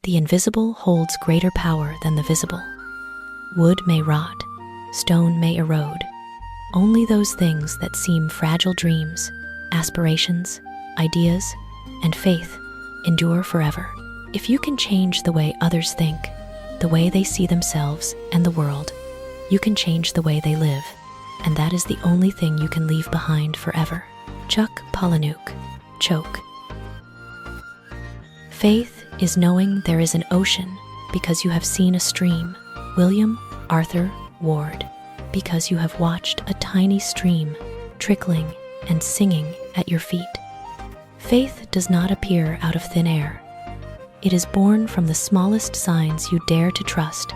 The invisible holds greater power than the visible. Wood may rot, stone may erode. Only those things that seem fragile dreams, aspirations, ideas, and faith endure forever. If you can change the way others think, the way they see themselves and the world, you can change the way they live, and that is the only thing you can leave behind forever. Chuck Palahniuk, Choke. Faith is knowing there is an ocean because you have seen a stream. William Arthur Ward. Because you have watched a tiny stream trickling and singing at your feet. Faith does not appear out of thin air. It is born from the smallest signs you dare to trust,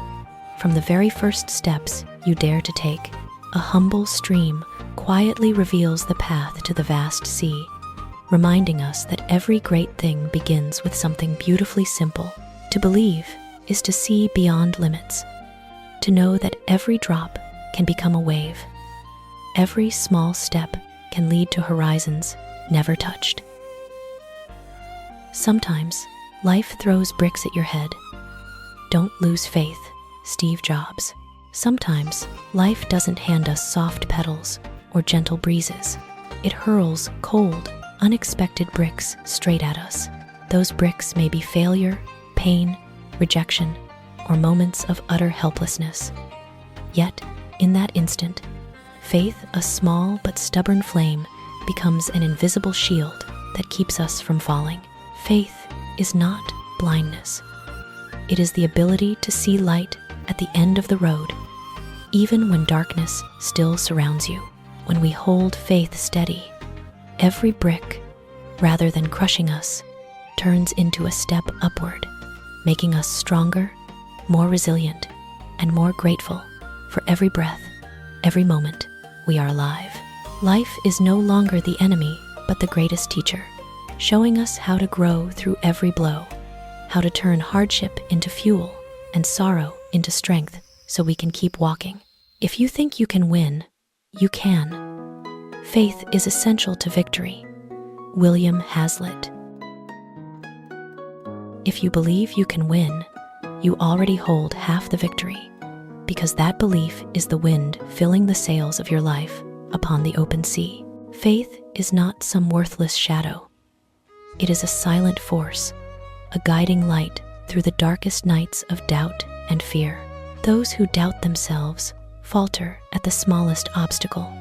from the very first steps you dare to take. A humble stream quietly reveals the path to the vast sea, reminding us that every great thing begins with something beautifully simple. To believe is to see beyond limits, to know that every drop can become a wave. Every small step can lead to horizons never touched. Sometimes life throws bricks at your head. Don't lose faith, Steve Jobs. Sometimes life doesn't hand us soft petals or gentle breezes. It hurls cold, unexpected bricks straight at us. Those bricks may be failure, pain, rejection, or moments of utter helplessness. Yet, in that instant, faith, a small but stubborn flame, becomes an invisible shield that keeps us from falling. Faith is not blindness. It is the ability to see light at the end of the road, even when darkness still surrounds you. When we hold faith steady, every brick, rather than crushing us, turns into a step upward, making us stronger, more resilient, and more grateful for every breath, every moment we are alive. Life is no longer the enemy, but the greatest teacher, showing us how to grow through every blow, how to turn hardship into fuel and sorrow into strength so we can keep walking. If you think you can win, you can. Faith is essential to victory. William Hazlitt. If you believe you can win, you already hold half the victory, because that belief is the wind filling the sails of your life upon the open sea. Faith is not some worthless shadow. It is a silent force, a guiding light through the darkest nights of doubt and fear. Those who doubt themselves falter at the smallest obstacle,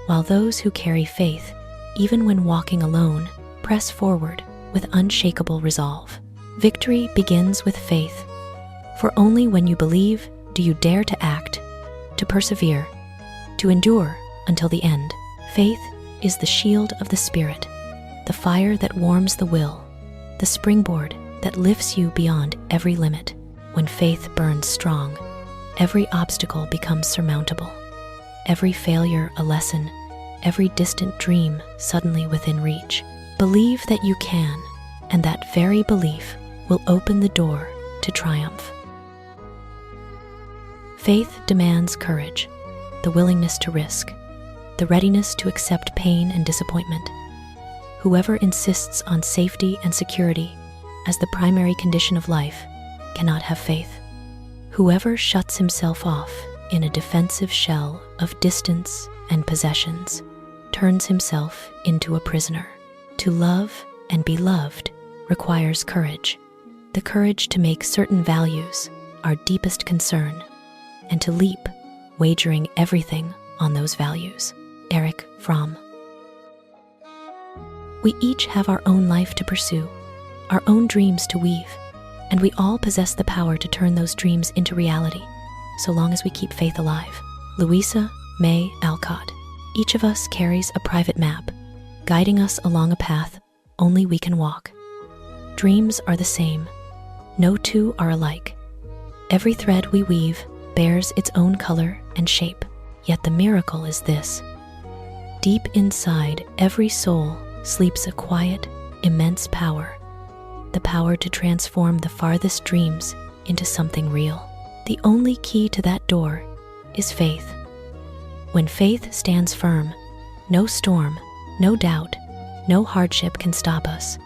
while those who carry faith, even when walking alone, press forward with unshakable resolve. Victory begins with faith, for only when you believe do you dare to act, to persevere, to endure until the end. Faith is the shield of the spirit, the fire that warms the will, the springboard that lifts you beyond every limit. When faith burns strong, every obstacle becomes surmountable, every failure a lesson, every distant dream suddenly within reach. Believe that you can, and that very belief will open the door to triumph. Faith demands courage, the willingness to risk, the readiness to accept pain and disappointment. Whoever insists on safety and security as the primary condition of life cannot have faith. Whoever shuts himself off in a defensive shell of distance and possessions turns himself into a prisoner. To love and be loved requires courage, the courage to make certain values our deepest concern, and to leap, wagering everything on those values. Erich Fromm. We each have our own life to pursue, our own dreams to weave, and we all possess the power to turn those dreams into reality, so long as we keep faith alive. Louisa May Alcott. Each of us carries a private map, guiding us along a path only we can walk. Dreams are the same. No two are alike. Every thread we weave bears its own color and shape. Yet the miracle is this: deep inside every soul sleeps a quiet, immense power, the power to transform the farthest dreams into something real. The only key to that door is faith. When faith stands firm, no storm, no doubt, no hardship can stop us.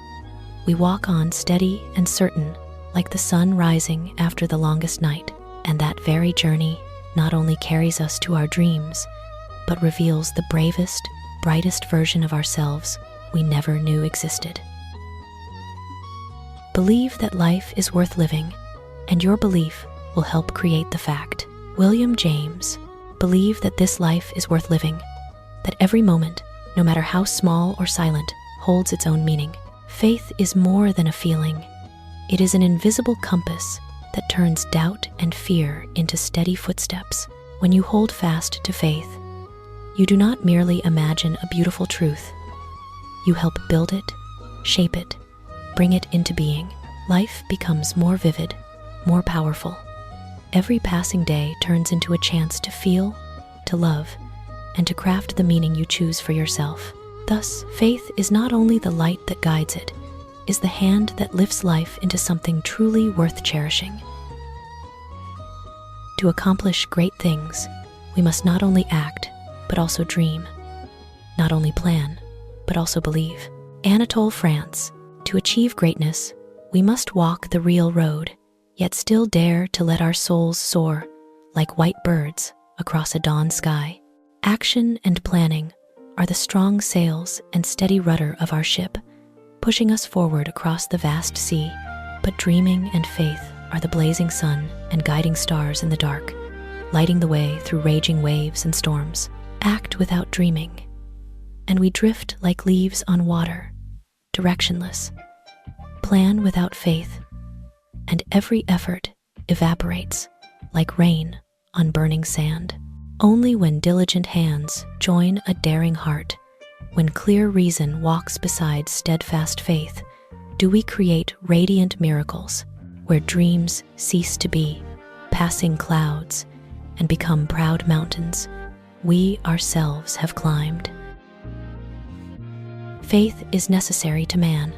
We walk on steady and certain, like the sun rising after the longest night. And that very journey not only carries us to our dreams, but reveals the bravest, brightest version of ourselves we never knew existed. Believe that life is worth living, and your belief will help create the fact. William James. Believe that this life is worth living, that every moment, no matter how small or silent, holds its own meaning. Faith is more than a feeling. It is an invisible compass that turns doubt and fear into steady footsteps. When you hold fast to faith, you do not merely imagine a beautiful truth. You help build it, shape it, bring it into being. Life becomes more vivid, more powerful. Every passing day turns into a chance to feel, to love, and to craft the meaning you choose for yourself. Thus, faith is not only the light that guides it, is the hand that lifts life into something truly worth cherishing. To accomplish great things, we must not only act, but also dream. Not only plan, but also believe. Anatole France. To achieve greatness, we must walk the real road, yet still dare to let our souls soar like white birds across a dawn sky. Action and planning are the strong sails and steady rudder of our ship, pushing us forward across the vast sea. But dreaming and faith are the blazing sun and guiding stars in the dark, lighting the way through raging waves and storms. Act without dreaming, and we drift like leaves on water, directionless. Plan without faith, and every effort evaporates like rain on burning sand. Only when diligent hands join a daring heart, when clear reason walks beside steadfast faith, do we create radiant miracles where dreams cease to be passing clouds and become proud mountains we ourselves have climbed. Faith is necessary to man.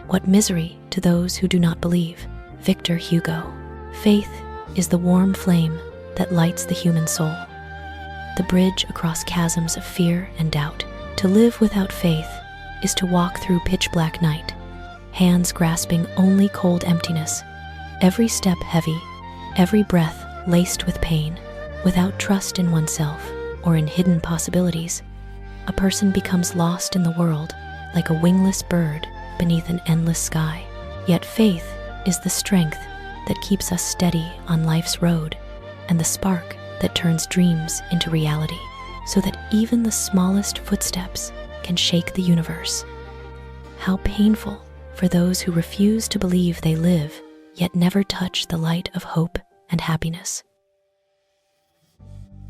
What misery to those who do not believe. Victor Hugo. Faith is the warm flame that lights the human soul, the bridge across chasms of fear and doubt. To live without faith is to walk through pitch-black night, hands grasping only cold emptiness, every step heavy, every breath laced with pain. Without trust in oneself or in hidden possibilities, a person becomes lost in the world like a wingless bird beneath an endless sky. Yet faith is the strength that keeps us steady on life's road, and the spark that turns dreams into reality, so that even the smallest footsteps can shake the universe. How painful for those who refuse to believe they live, yet never touch the light of hope and happiness.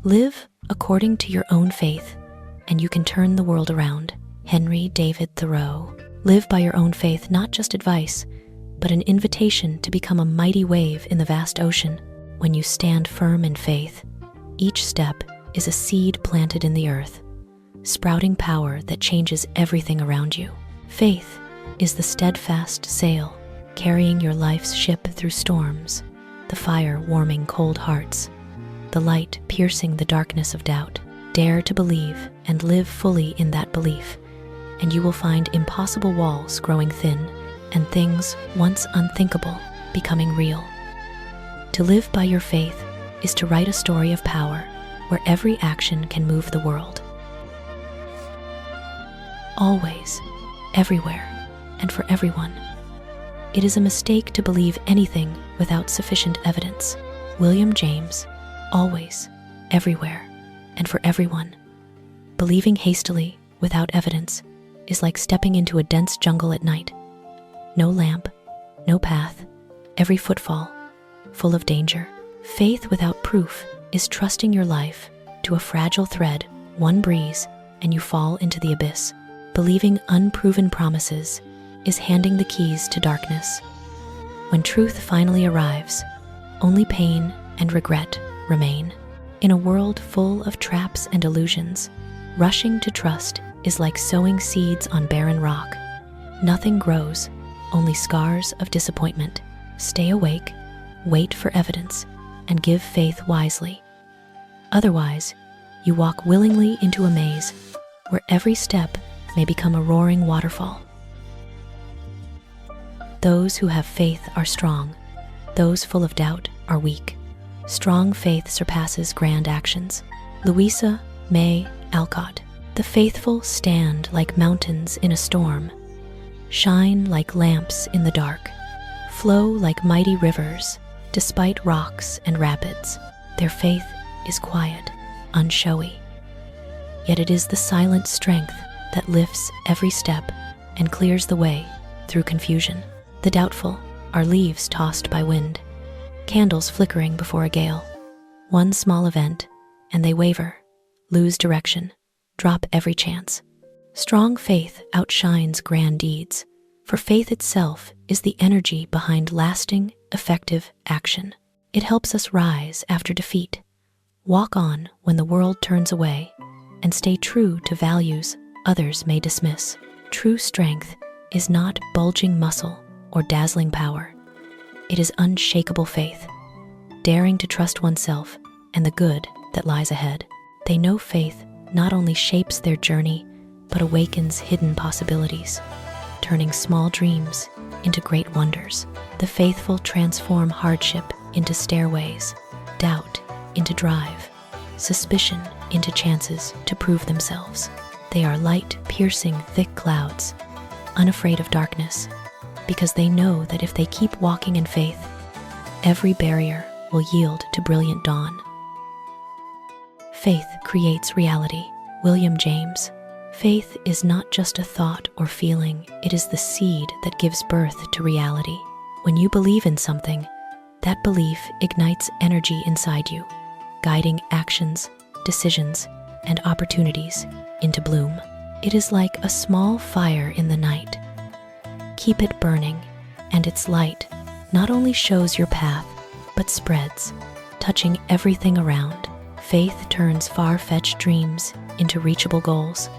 Live according to your own faith, and you can turn the world around. Henry David Thoreau. Live by your own faith, not just advice, but an invitation to become a mighty wave in the vast ocean. When you stand firm in faith, each step is a seed planted in the earth, sprouting power that changes everything around you. Faith is the steadfast sail carrying your life's ship through storms, the fire warming cold hearts, the light piercing the darkness of doubt. Dare to believe and live fully in that belief, and you will find impossible walls growing thin and things once unthinkable becoming real. To live by your faith is to write a story of power where every action can move the world. Always, everywhere, and for everyone. It is a mistake to believe anything without sufficient evidence. William James. Always, everywhere, and for everyone. Believing hastily without evidence is like stepping into a dense jungle at night. No lamp, no path, every footfall full of danger. Faith without proof is trusting your life to a fragile thread, one breeze, and you fall into the abyss. Believing unproven promises is handing the keys to darkness. When truth finally arrives, only pain and regret remain. In a world full of traps and illusions, rushing to trust is like sowing seeds on barren rock. Nothing grows, only scars of disappointment. Stay awake, wait for evidence, and give faith wisely. Otherwise, you walk willingly into a maze where every step may become a roaring waterfall. Those who have faith are strong. Those full of doubt are weak. Strong faith surpasses grand actions. Louisa May Alcott. The faithful stand like mountains in a storm, shine like lamps in the dark, flow like mighty rivers, despite rocks and rapids. Their faith is quiet, unshowy. Yet it is the silent strength that lifts every step and clears the way through confusion. The doubtful are leaves tossed by wind, candles flickering before a gale. One small event, and they waver, lose direction, drop every chance. Strong faith outshines grand deeds, for faith itself is the energy behind lasting, effective action. It helps us rise after defeat, walk on when the world turns away, and stay true to values others may dismiss. True strength is not bulging muscle or dazzling power. It is unshakable faith, daring to trust oneself and the good that lies ahead. They know faith not only shapes their journey, but awakens hidden possibilities, turning small dreams into great wonders. The faithful transform hardship into stairways, doubt into drive, suspicion into chances to prove themselves. They are light piercing thick clouds, unafraid of darkness, because they know that if they keep walking in faith, every barrier will yield to brilliant dawn. Faith creates reality. William James. Faith is not just a thought or feeling, it is the seed that gives birth to reality. When you believe in something, that belief ignites energy inside you, guiding actions, decisions, and opportunities into bloom. It is like a small fire in the night. Keep it burning, and its light not only shows your path, but spreads, touching everything around. Faith turns far-fetched dreams into reachable goals,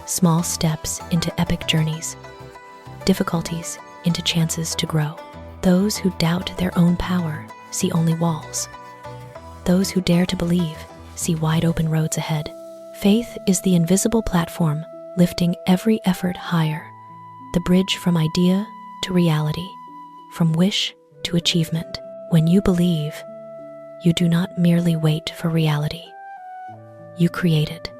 small steps into epic journeys, difficulties into chances to grow. Those who doubt their own power see only walls. Those who dare to believe see wide open roads ahead. Faith is the invisible platform lifting every effort higher, the bridge from idea to reality, from wish to achievement. When you believe, you do not merely wait for reality. You create it,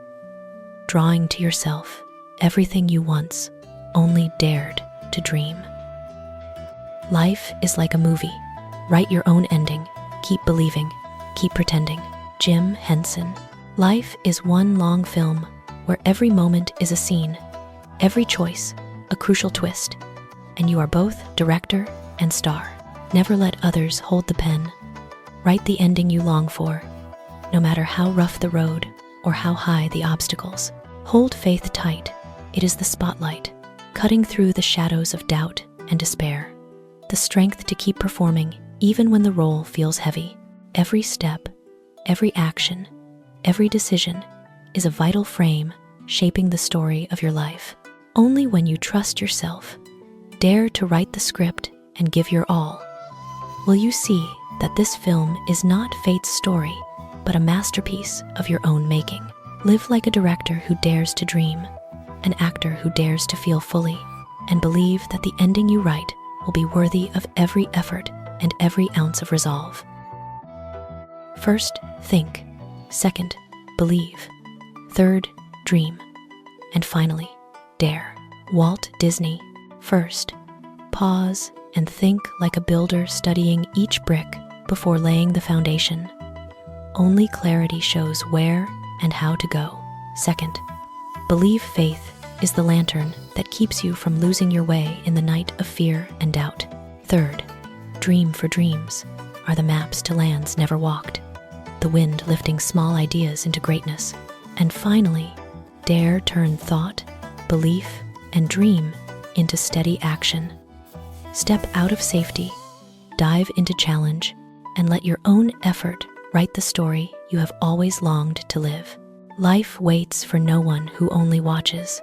drawing to yourself everything you once only dared to dream. Life is like a movie. Write your own ending. Keep believing. Keep pretending. Jim Henson. Life is one long film where every moment is a scene, every choice a crucial twist, and you are both director and star. Never let others hold the pen. Write the ending you long for, no matter how rough the road or how high the obstacles. Hold faith tight. It is the spotlight, cutting through the shadows of doubt and despair. The strength to keep performing even when the role feels heavy. Every step, every action, every decision is a vital frame shaping the story of your life. Only when you trust yourself, dare to write the script and give your all, will you see that this film is not fate's story, but a masterpiece of your own making. Live like a director who dares to dream, an actor who dares to feel fully, and believe that the ending you write will be worthy of every effort and every ounce of resolve. First, think. Second, believe. Third, dream. And finally, dare. Walt Disney. First, pause and think like a builder studying each brick before laying the foundation. Only clarity shows where and how to go. Second, believe faith is the lantern that keeps you from losing your way in the night of fear and doubt. Third, dream for dreams are the maps to lands never walked, the wind lifting small ideas into greatness. And finally, dare turn thought, belief, and dream into steady action. Step out of safety, dive into challenge, and let your own effort write the story you have always longed to live. Life waits for no one who only watches.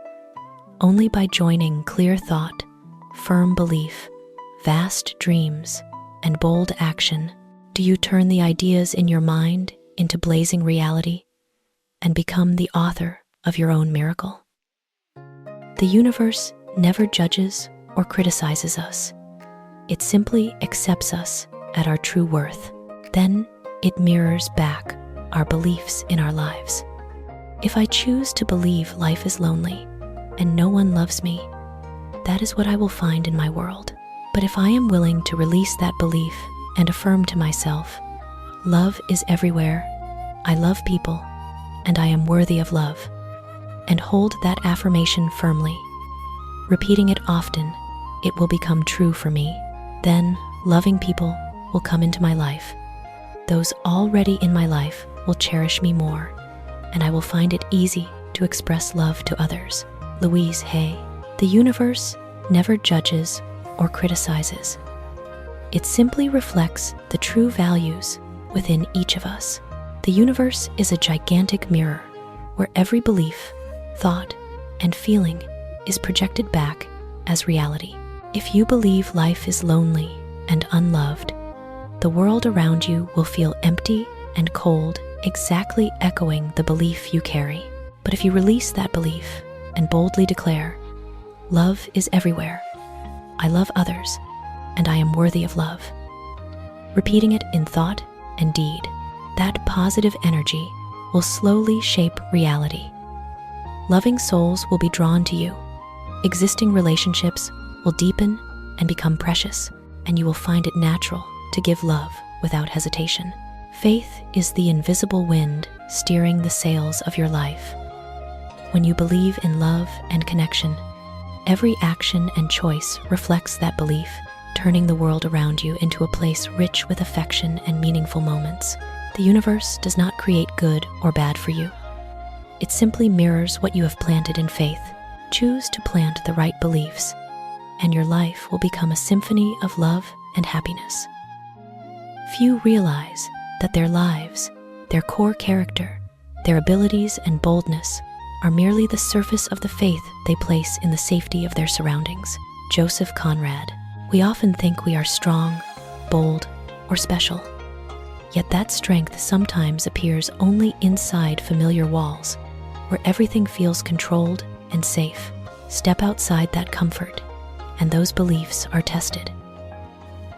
Only by joining clear thought, firm belief, vast dreams, and bold action do you turn the ideas in your mind into blazing reality and become the author of your own miracle. The universe never judges or criticizes us. It simply accepts us at our true worth. Then it mirrors back our beliefs in our lives. If I choose to believe life is lonely and no one loves me, that is what I will find in my world. But if I am willing to release that belief and affirm to myself, love is everywhere, I love people, and I am worthy of love, and hold that affirmation firmly, repeating it often, it will become true for me. Then loving people will come into my life. Those already in my life will cherish me more, and I will find it easy to express love to others. Louise Hay. The universe never judges or criticizes. It simply reflects the true values within each of us. The universe is a gigantic mirror where every belief, thought, and feeling is projected back as reality. If you believe life is lonely and unloved, the world around you will feel empty and cold, exactly echoing the belief you carry. But if you release that belief and boldly declare, love is everywhere, I love others, and I am worthy of love, repeating it in thought and deed, that positive energy will slowly shape reality. Loving souls will be drawn to you. Existing relationships will deepen and become precious, and you will find it natural to give love without hesitation. Faith is the invisible wind steering the sails of your life. When you believe in love and connection, every action and choice reflects that belief, turning the world around you into a place rich with affection and meaningful moments. The universe does not create good or bad for you. It simply mirrors what you have planted in faith. Choose to plant the right beliefs, and your life will become a symphony of love and happiness. Few realize that their lives, their core character, their abilities and boldness are merely the surface of the faith they place in the safety of their surroundings. Joseph Conrad. We often think we are strong, bold, or special. Yet that strength sometimes appears only inside familiar walls, where everything feels controlled and safe. Step outside that comfort, and those beliefs are tested.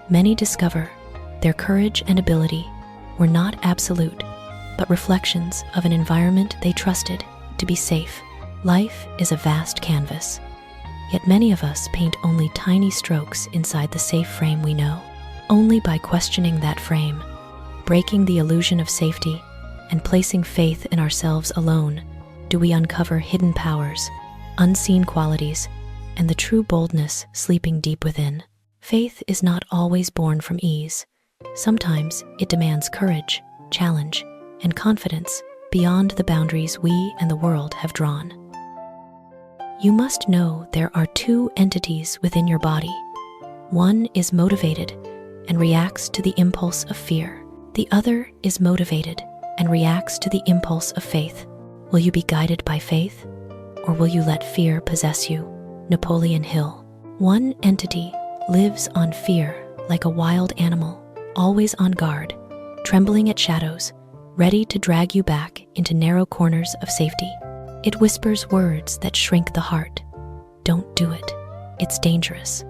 Many discover their courage and ability were not absolute, but reflections of an environment they trusted to be safe. Life is a vast canvas, yet many of us paint only tiny strokes inside the safe frame we know. Only by questioning that frame, breaking the illusion of safety, and placing faith in ourselves alone, do we uncover hidden powers, unseen qualities, and the true boldness sleeping deep within. Faith is not always born from ease. Sometimes it demands courage, challenge, and confidence beyond the boundaries we and the world have drawn. You must know there are two entities within your body. One is motivated and reacts to the impulse of fear. The other is motivated and reacts to the impulse of faith. Will you be guided by faith, or will you let fear possess you? Napoleon Hill. One entity lives on fear like a wild animal, always on guard, trembling at shadows, ready to drag you back into narrow corners of safety. It whispers words that shrink the heart. Don't do it. It's dangerous.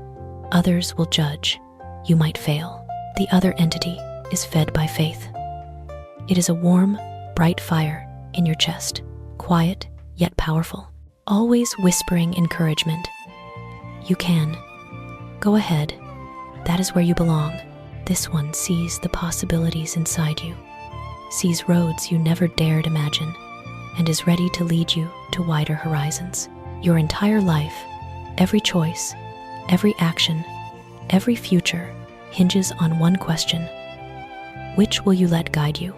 Others will judge. You might fail. The other entity is fed by faith. It is a warm, bright fire in your chest, quiet yet powerful, always whispering encouragement. You can. Go ahead. That is where you belong. This one sees the possibilities inside you, sees roads you never dared imagine, and is ready to lead you to wider horizons. Your entire life, every choice, every action, every future hinges on one question. Which will you let guide you?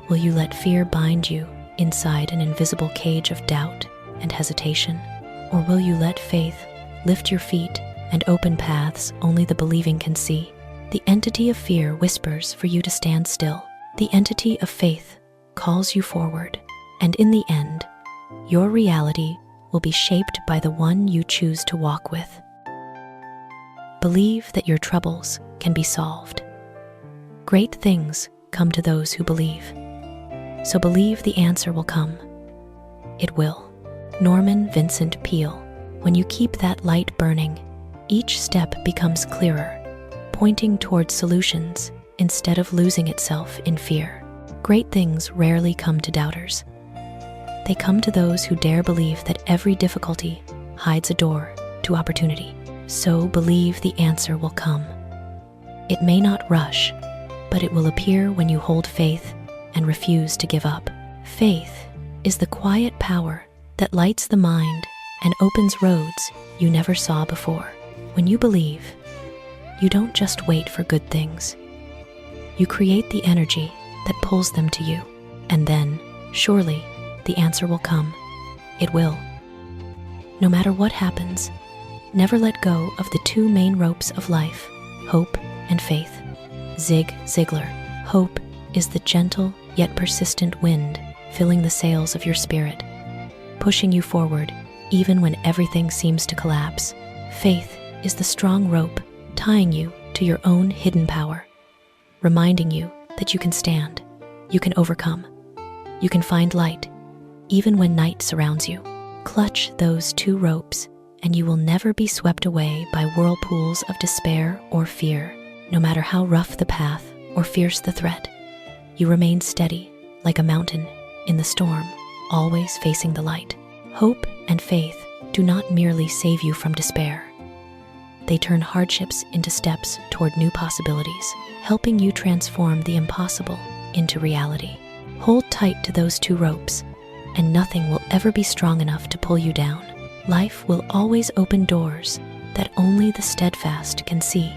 Will you let fear bind you inside an invisible cage of doubt and hesitation? Or will you let faith lift your feet and open paths only the believing can see? The entity of fear whispers for you to stand still. The entity of faith calls you forward. And in the end, your reality will be shaped by the one you choose to walk with. Believe that your troubles can be solved. Great things come to those who believe. So believe the answer will come. It will. Norman Vincent Peale. When you keep that light burning, each step becomes clearer, pointing towards solutions instead of losing itself in fear. Great things rarely come to doubters. They come to those who dare believe that every difficulty hides a door to opportunity. So believe the answer will come. It may not rush, but it will appear when you hold faith and refuse to give up. Faith is the quiet power that lights the mind and opens roads you never saw before. When you believe, you don't just wait for good things. You create the energy that pulls them to you, and then, surely, the answer will come. It will. No matter what happens, never let go of the two main ropes of life, hope and faith. Zig Ziglar. Hope is the gentle yet persistent wind filling the sails of your spirit, pushing you forward even when everything seems to collapse. Faith is the strong rope tying you to your own hidden power, reminding you that you can stand, you can overcome, you can find light, even when night surrounds you. Clutch those two ropes, and you will never be swept away by whirlpools of despair or fear. No matter how rough the path or fierce the threat, you remain steady like a mountain in the storm, always facing the light. Hope and faith do not merely save you from despair. They turn hardships into steps toward new possibilities, helping you transform the impossible into reality. Hold tight to those two ropes, and nothing will ever be strong enough to pull you down. Life will always open doors that only the steadfast can see.